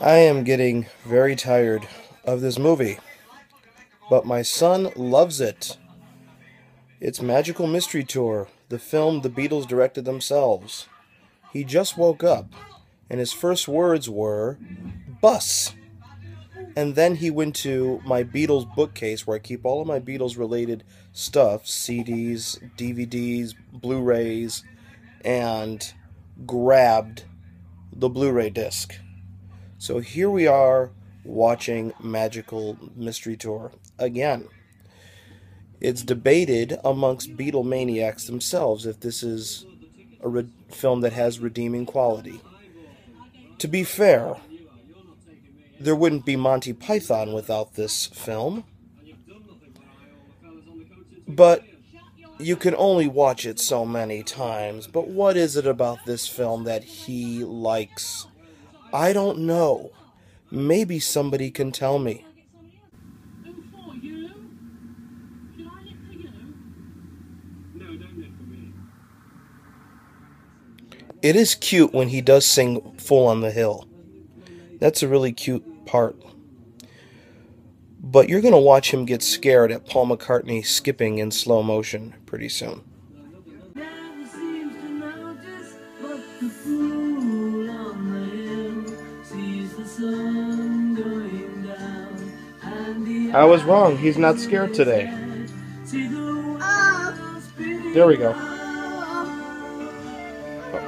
I am getting very tired of this movie, but my son loves it. It's Magical Mystery Tour, the film the Beatles directed themselves. He just woke up, and his first words were, "Bus." And then he went to my Beatles bookcase where I keep all of my Beatles related stuff, CDs, DVDs, Blu-rays, and grabbed the Blu-ray disc. So here we are watching Magical Mystery Tour again. It's debated amongst Beatlemaniacs themselves if this is a film that has redeeming quality. To be fair, there wouldn't be Monty Python without this film, but you can only watch it so many times. But what is it about this film that he likes? I don't know. Maybe somebody can tell me. It is cute when he does sing Full on the Hill. That's a really cute part. But you're going to watch him get scared at Paul McCartney skipping in slow motion pretty soon. I was wrong. He's not scared today. There we go.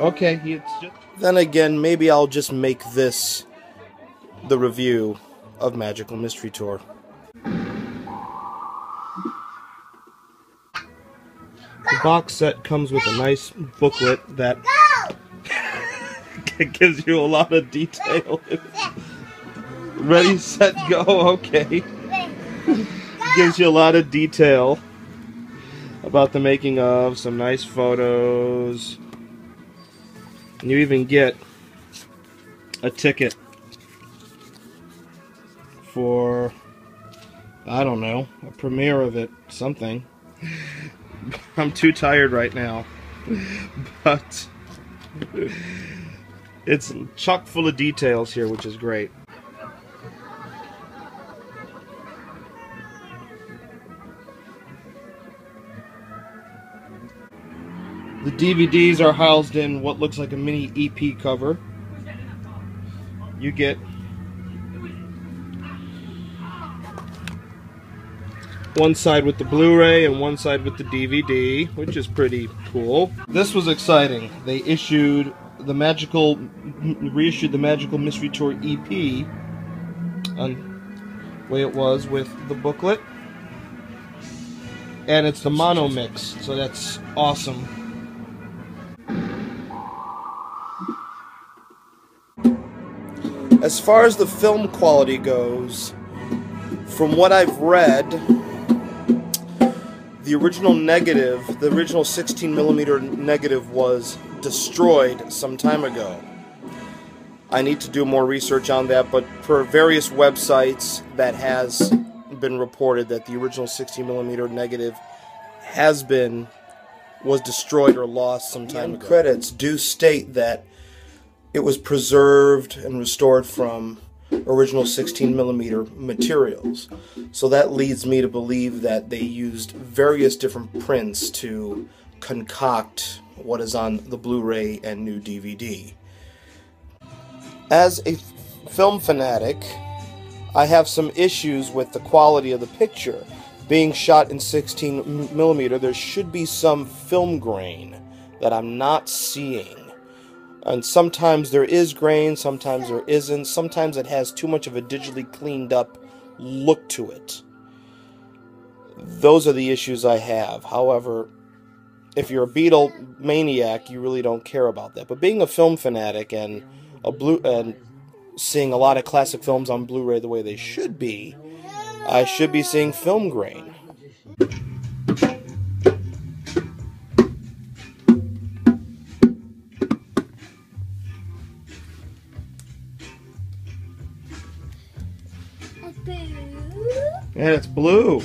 Okay. Then again, maybe I'll just make this the review of Magical Mystery Tour. The box set comes with a nice booklet that gives you a lot of detail. Ready, set, go, okay. Gives you a lot of detail about the making of, some nice photos. And you even get a ticket for, I don't know, a premiere of it, something. I'm too tired right now, but it's chock full of details here, which is great. The DVDs are housed in what looks like a mini EP cover. You get one side with the Blu-ray and one side with the DVD, which is pretty cool. This was exciting. They reissued the Magical Mystery Tour EP on the way it was with the booklet. And it's the mono mix, so that's awesome. As far as the film quality goes, from what I've read, the original 16mm negative was destroyed some time ago. I need to do more research on that, but per various websites that has been reported that the original 16mm negative was destroyed or lost some time ago. Credits do state that it was preserved and restored from original 16mm materials. So that leads me to believe that they used various different prints to concoct what is on the Blu-ray and new DVD. As a film fanatic, I have some issues with the quality of the picture. Being shot in 16mm, there should be some film grain that I'm not seeing. And sometimes there is grain, sometimes there isn't. Sometimes it has too much of a digitally cleaned up look to it. Those are the issues I have. However, if you're a Beatle maniac, you really don't care about that. But being a film fanatic and seeing a lot of classic films on Blu-ray the way they should be, I should be seeing film grain. And it's blue.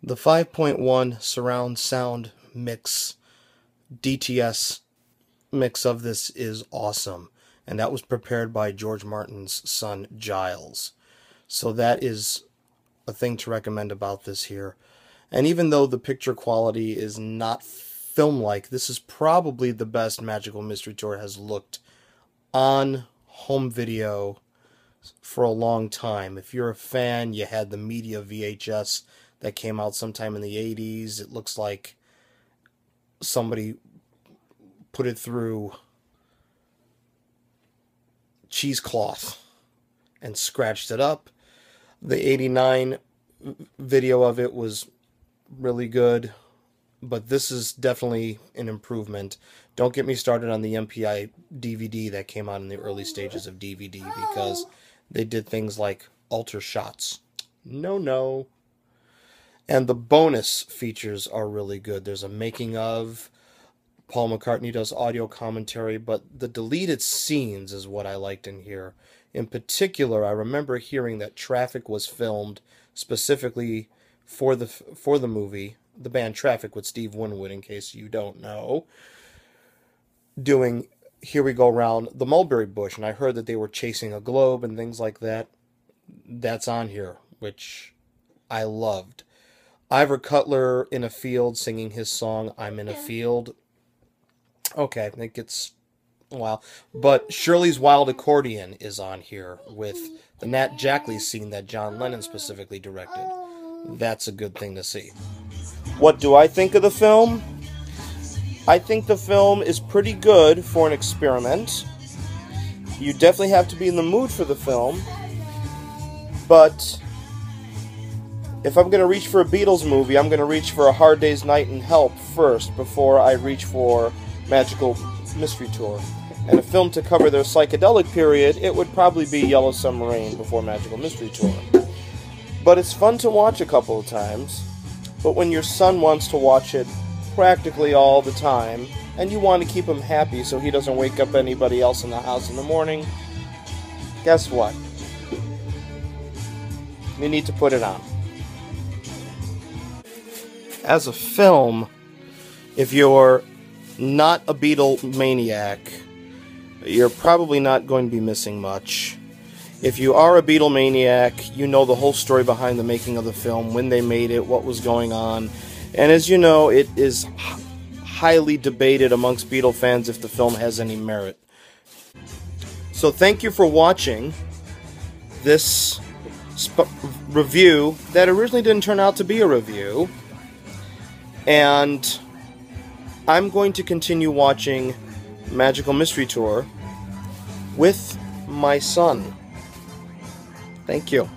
The 5.1 surround sound mix, DTS mix of this is awesome. and that was prepared by George Martin's son Giles. So that is a thing to recommend about this here. And even though the picture quality is not film-like, this is probably the best Magical Mystery Tour has looked on home video for a long time. If you're a fan, you had the Media VHS that came out sometime in the 80s. It looks like somebody put it through cheesecloth and scratched it up. The 89 video of it was really good, but this is definitely an improvement. Don't get me started on the MPI DVD that came out in the early stages of DVD, because they did things like alter shots. No. And the bonus features are really good. There's a making of. Paul McCartney does audio commentary, but the deleted scenes is what I liked in here. In particular, I remember hearing that Traffic was filmed specifically for the movie, the band Traffic with Steve Winwood, in case you don't know, doing Here We Go Round the Mulberry Bush, and I heard that they were chasing a globe and things like that. That's on here, which I loved. Ivor Cutler in a field singing his song, I'm in a Field. Okay, it gets a while. But Shirley's Wild Accordion is on here with the Nat Jackley scene that John Lennon specifically directed. That's a good thing to see. What do I think of the film? I think the film is pretty good for an experiment. You definitely have to be in the mood for the film. But if I'm going to reach for a Beatles movie, I'm going to reach for A Hard Day's Night and Help first before I reach for Magical Mystery Tour. And a film to cover their psychedelic period, it would probably be Yellow Submarine before Magical Mystery Tour. But it's fun to watch a couple of times. But when your son wants to watch it practically all the time, and you want to keep him happy so he doesn't wake up anybody else in the house in the morning, guess what? You need to put it on. As a film, if you're not a Beatle maniac, you're probably not going to be missing much. If you are a Beatle maniac, you know the whole story behind the making of the film, when they made it, what was going on. And as you know, it is highly debated amongst Beatle fans if the film has any merit. So thank you for watching this review that originally didn't turn out to be a review. And I'm going to continue watching Magical Mystery Tour with my son. Thank you.